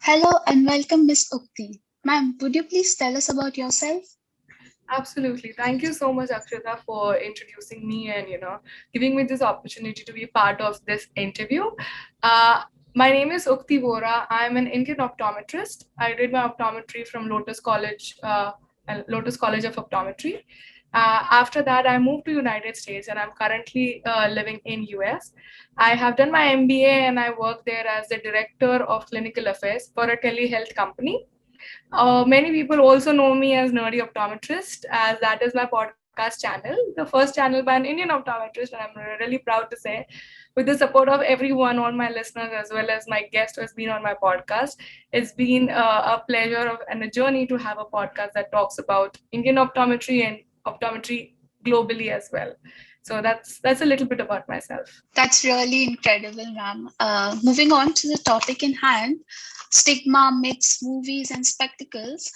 Hello and welcome, Miss Ukti. Ma'am, would you please tell us about yourself? Absolutely. Thank you so much, Akshita, for introducing me and giving me this opportunity to be part of this interview. Uh, my name is Ukti Vora. I'm an Indian optometrist. I did my optometry from Lotus College of Optometry. After that, I moved to United States, and I'm currently living in US. I have done my MBA, and I work there as the director of clinical affairs for a telehealth company. Many people also know me as Nerdy Optometrist, as that is my podcast channel, the first channel by an Indian optometrist, and I'm really proud to say, with the support of everyone, all my listeners, as well as my guest who has been on my podcast, it's been a pleasure and a journey to have a podcast that talks about Indian optometry and optometry globally as well. So that's a little bit about myself. That's really incredible, ma'am. Moving on to the topic in hand, stigma, myths, movies, and spectacles.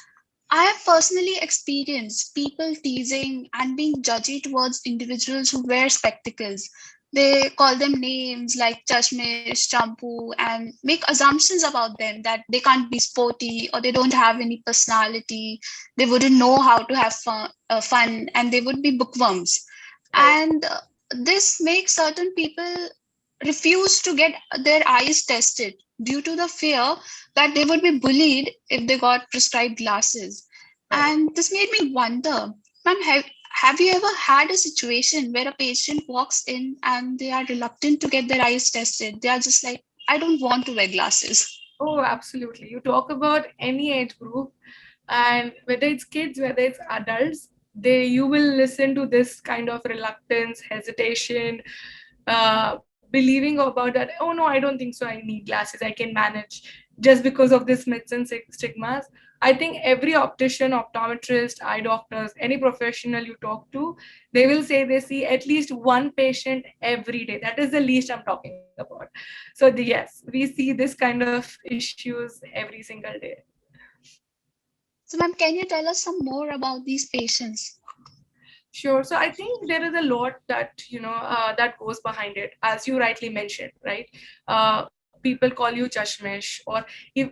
I have personally experienced people teasing and being judgy towards individuals who wear spectacles. They call them names like Chashmish, Champu, and make assumptions about them that they can't be sporty or they don't have any personality. They wouldn't know how to have fun and they would be bookworms. Right. And this makes certain people refuse to get their eyes tested due to the fear that they would be bullied if they got prescribed glasses. Right. And this made me wonder, ma'am, have you ever had a situation where a patient walks in and they are reluctant to get their eyes tested? They are just like, I don't want to wear glasses. Oh, absolutely. You talk about any age group, and whether it's kids, whether it's adults, you will listen to this kind of reluctance, hesitation, believing about that. Oh no, I don't think so. I need glasses. I can manage just because of this myths and stigmas. I think every optician, optometrist, eye doctors, any professional you talk to, they will say they see at least one patient every day. That is the least I'm talking about. So yes, we see this kind of issues every single day. So, ma'am, can you tell us some more about these patients? Sure. So I think there is a lot that that goes behind it, as you rightly mentioned, right? People call you Chashmesh, or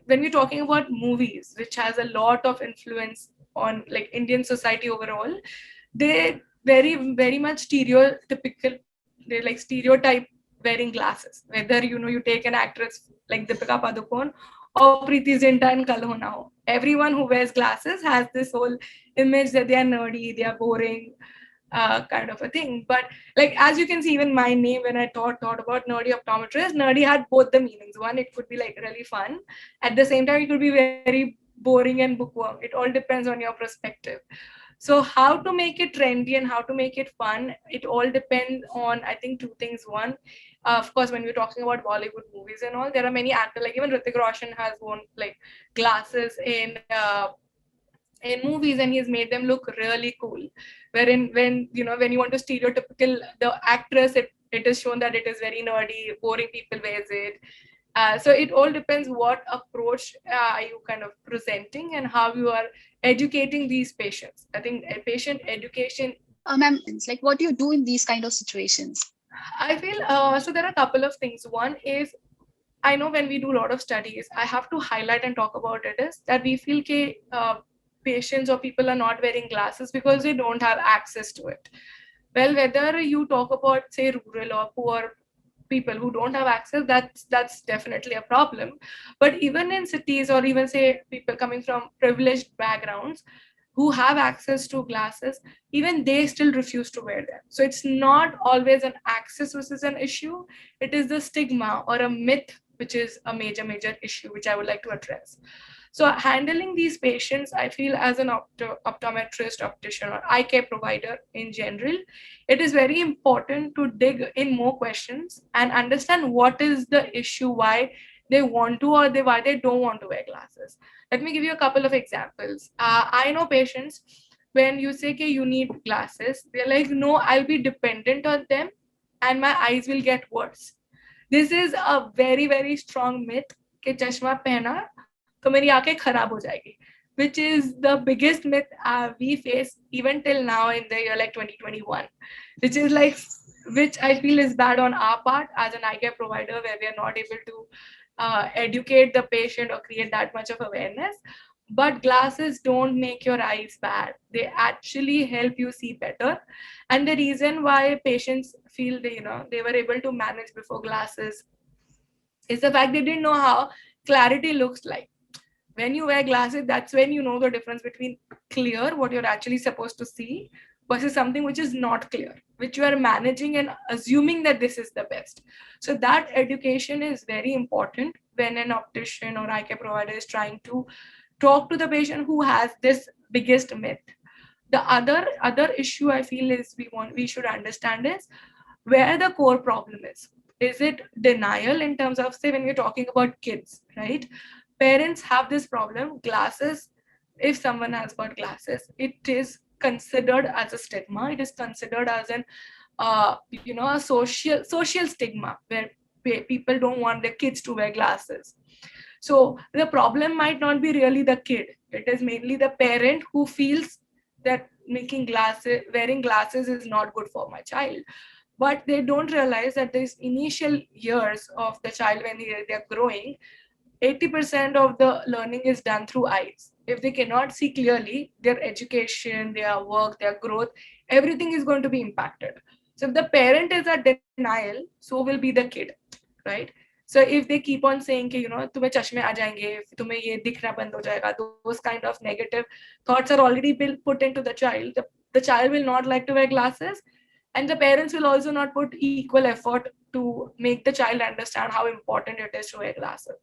when we're talking about movies, which has a lot of influence on like Indian society overall, they very much stereotypical. They like stereotype wearing glasses. Whether you take an actress like Deepika Padukone or Preeti Zinta in Kal Ho Na Ho, everyone who wears glasses has this whole image that they are nerdy, they are boring, kind of a thing. But like as you can see, even my name, when I thought about nerdy optometrist, nerdy had both the meanings. One, it could be like really fun. At the same time, it could be very boring and bookworm. It all depends on your perspective. So how to make it trendy and how to make it fun, it all depends on, I think, two things. One, of course, when we're talking about Bollywood movies and all, there are many actors, like even Hrithik Roshan has worn like glasses in movies, and he has made them look really cool. Wherein when you want to stereotypical the actress, it is shown that it is very nerdy, boring, people wears it. So it all depends what approach are you kind of presenting and how you are educating these patients. I think patient education. Ma'am, like what do you do in these kind of situations? I feel so there are a couple of things. One is, I know when we do a lot of studies, I have to highlight and talk about it, is that we feel patients or people are not wearing glasses because they don't have access to it. Well, whether you talk about, say, rural or poor people who don't have access, that's definitely a problem. But even in cities, or even say people coming from privileged backgrounds who have access to glasses, even they still refuse to wear them. So it's not always an access which is an issue, it is the stigma or a myth which is a major issue which I would like to address. So handling these patients, I feel, as an optometrist, optician, or eye care provider in general, it is very important to dig in more questions and understand what is the issue, why they want to, or why they don't want to wear glasses. Let me give you a couple of examples. I know patients, when you say, okay, you need glasses, they're like, no, I'll be dependent on them and my eyes will get worse. This is a very strong myth कि चश्मा पहना तो मेरी आंखें खराब हो जाएगी, which is the biggest myth we face even till now in the year like 2021, which is like, which I feel is bad on our part as an eye care provider, where we are not able to educate the patient or create that much of awareness. But glasses don't make your eyes bad. They actually help you see better. And the reason why patients feel they were able to manage before glasses is the fact they didn't know how clarity looks like. When you wear glasses, that's when you know the difference between clear, what you're actually supposed to see, versus something which is not clear, which you are managing and assuming that this is the best. So that education is very important when an optician or eye care provider is trying to talk to the patient who has this biggest myth. The other issue I feel is we should understand is where the core problem is. Is it denial in terms of, say, when we're talking about kids, right? Parents have this problem. Glasses, if someone has got glasses, it is considered as a stigma. It is considered as an a social stigma where people don't want their kids to wear glasses. So the problem might not be really the kid. It is mainly the parent who feels that wearing glasses is not good for my child. But they don't realize that these initial years of the child when they're growing, 80% of the learning is done through eyes. If they cannot see clearly, their education, their work, their growth, everything is going to be impacted. So if the parent is at denial, so will be the kid, right? So if they keep on saying कि तुम्हें चश्मे आ जाएंगे, तुम्हें ये दिखना बंद हो जाएगा, those kind of negative thoughts are already been put into the child. The child will not like to wear glasses, and the parents will also not put equal effort to make the child understand how important it is to wear glasses.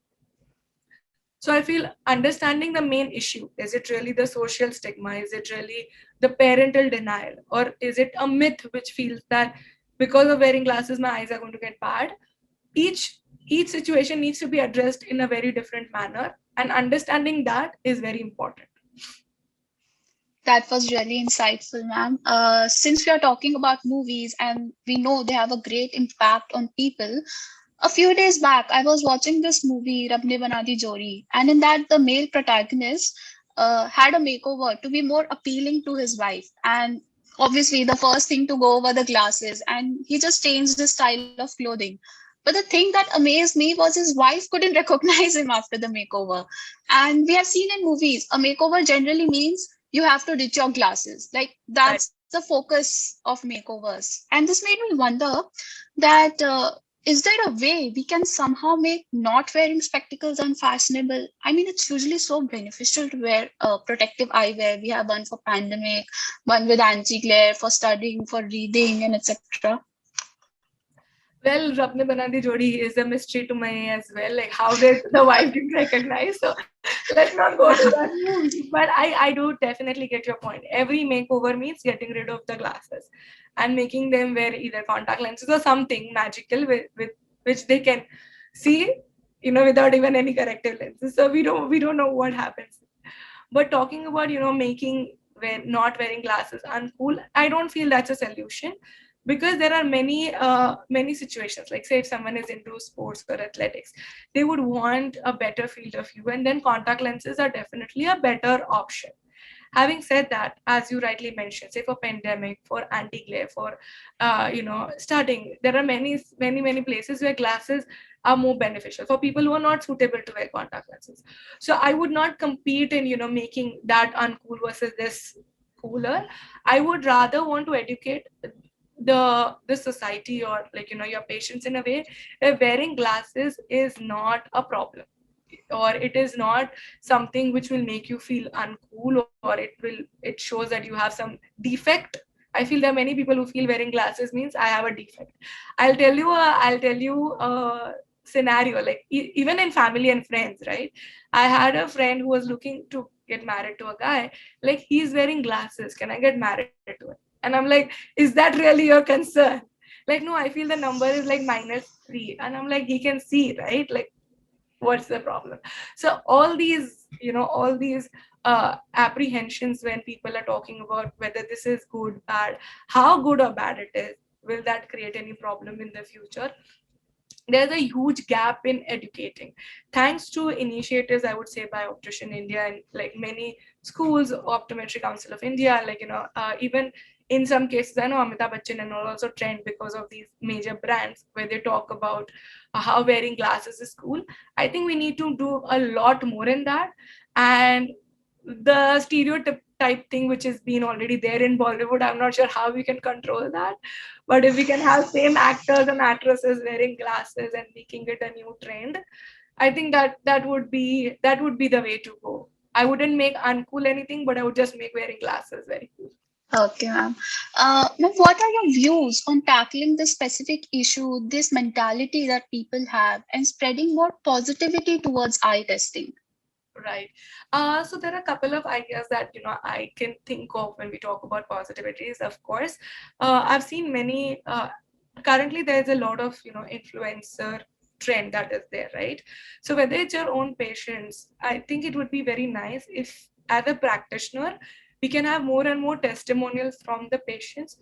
So I feel understanding the main issue, is it really the social stigma? Is it really the parental denial? Or is it a myth which feels that because of wearing glasses, my eyes are going to get bad? Each each situation needs to be addressed in a very different manner, and understanding that is very important. That was really insightful, ma'am. Since we are talking about movies and we know they have a great impact on people, a few days back, I was watching this movie, Rab Ne Bana Di Jodi, and in that, the male protagonist had a makeover to be more appealing to his wife. And obviously, the first thing to go over the glasses, and he just changed his style of clothing. But the thing that amazed me was his wife couldn't recognize him after the makeover. And we have seen in movies, a makeover generally means you have to ditch your glasses. Like, Right. that's the focus of makeovers. And this made me wonder that is there a way we can somehow make not wearing spectacles unfashionable? I mean, it's usually so beneficial to wear protective eyewear. We have one for pandemic, one with anti-glare, for studying, for reading, and etc. Well, Rab Ne Bana Di Jodi is a mystery to me as well. Like, how did the wife didn't recognize? So let's not go to that movie. But I do definitely get your point. Every makeover means getting rid of the glasses and making them wear either contact lenses or something magical with which they can see, without even any corrective lenses. So we don't know what happens. But talking about making not wearing glasses uncool, I don't feel that's a solution, because there are many situations. Like, say, if someone is into sports or athletics, they would want a better field of view, and then contact lenses are definitely a better option. Having said that, as you rightly mentioned, say for pandemic, for anti-glare, for studying, there are many places where glasses are more beneficial for people who are not suitable to wear contact lenses. So I would not compete in making that uncool versus this cooler. I would rather want to educate the society, or your patients, in a way where wearing glasses is not a problem, or it is not something which will make you feel uncool, or it shows that you have some defect. I feel there are many people who feel wearing glasses means I have a defect. I'll tell you a scenario, like even in family and friends, right? I had a friend who was looking to get married to a guy. Like, he's wearing glasses, can I get married to him? And I'm like, is that really your concern? Like, no, I feel the number is like -3, and I'm like, he can see, right? Like, what's the problem? So all these apprehensions when people are talking about whether this is good, bad, how good or bad it is, will that create any problem in the future? There's a huge gap in educating. Thanks to initiatives, I would say, by Optician India and like many schools, Optometry Council of India, like even in some cases, I know Amitabh Bachchan and all also trend because of these major brands where they talk about how wearing glasses is cool. I think we need to do a lot more in that. And the stereotype type thing which has been already there in Bollywood, I'm not sure how we can control that. But if we can have same actors and actresses wearing glasses and making it a new trend, I think that would be the way to go. I wouldn't make uncool anything, but I would just make wearing glasses very cool. Okay, ma'am. Ma'am, what are your views on tackling this specific issue, this mentality that people have, and spreading more positivity towards eye testing? Right. So there are a couple of ideas that I can think of when we talk about positivities. Of course, I've seen many. Currently, there's a lot of influencer trend that is there, right? So whether it's your own patients, I think it would be very nice if, as a practitioner, we can have more and more testimonials from the patients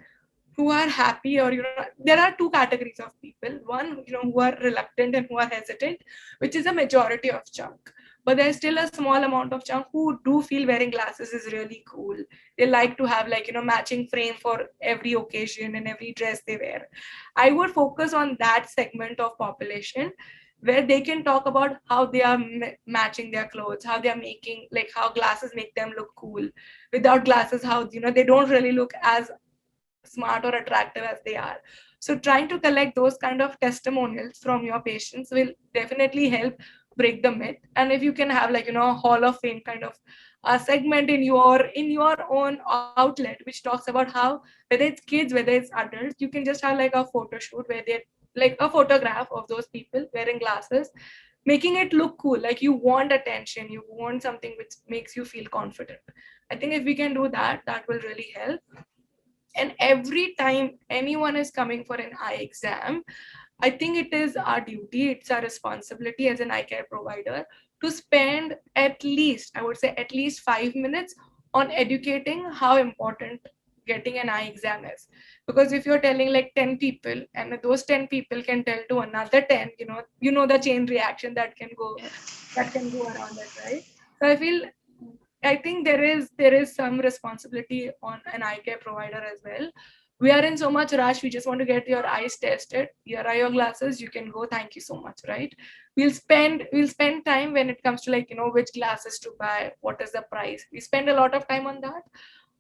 who are happy, or there are two categories of people. One, who are reluctant and who are hesitant, which is a majority of chunk, but there's still a small amount of chunk who do feel wearing glasses is really cool. They like to have, like, matching frame for every occasion and every dress they wear. I would focus on that segment of population where they can talk about how they are matching their clothes, how they are making, like, how glasses make them look cool. Without glasses, how they don't really look as smart or attractive as they are. So trying to collect those kind of testimonials from your patients will definitely help break the myth. And if you can have, like, a hall of fame kind of a segment in your own outlet which talks about how, whether it's kids, whether it's adults, you can just have like a photo shoot where they, like, a photograph of those people wearing glasses, making it look cool, like you want attention, you want something which makes you feel confident. I think if we can do that, that will really help. And every time anyone is coming for an eye exam, I think it is our duty, it's our responsibility as an eye care provider to spend at least, I would say, at least 5 minutes on educating how important getting an eye exam is. Because if you're telling like 10 people and those 10 people can tell to another 10, the chain reaction that can go around it, right? So I think there is some responsibility on an eye care provider as well. We are in so much rush. We just want to get your eyes tested. Here are your glasses. You can go. Thank you so much. Right? We'll spend time when it comes to, like, which glasses to buy. What is the price? We spend a lot of time on that,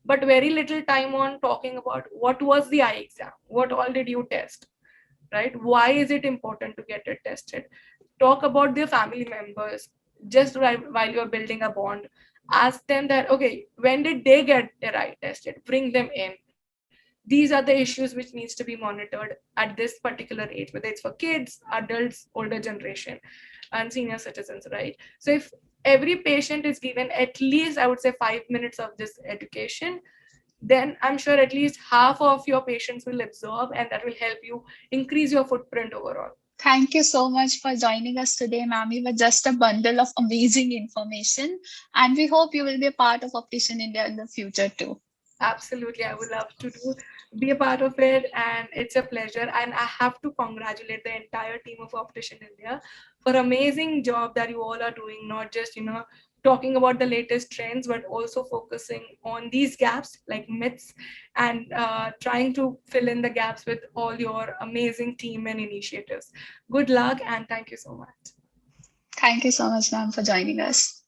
but very little time on talking about what was the eye exam. What all did you test? Right? Why is it important to get it tested? Talk about their family members just while you're building a bond. Ask them that, okay, when did they get their eye tested? Bring them in. These are the issues which needs to be monitored at this particular age, whether it's for kids, adults, older generation, and senior citizens, right? So if every patient is given at least, I would say, 5 minutes of this education, then I'm sure at least half of your patients will absorb, and that will help you increase your footprint overall. Thank you so much for joining us today, ma'am. You were just a bundle of amazing information, and we hope you will be a part of Optician India in the future too. Absolutely, I would love to be a part of it, and it's a pleasure. And I have to congratulate the entire team of Optician India for amazing job that you all are doing. Not just talking about the latest trends, but also focusing on these gaps like myths, and trying to fill in the gaps with all your amazing team and initiatives. Good luck, and thank you so much. Thank you so much, ma'am, for joining us.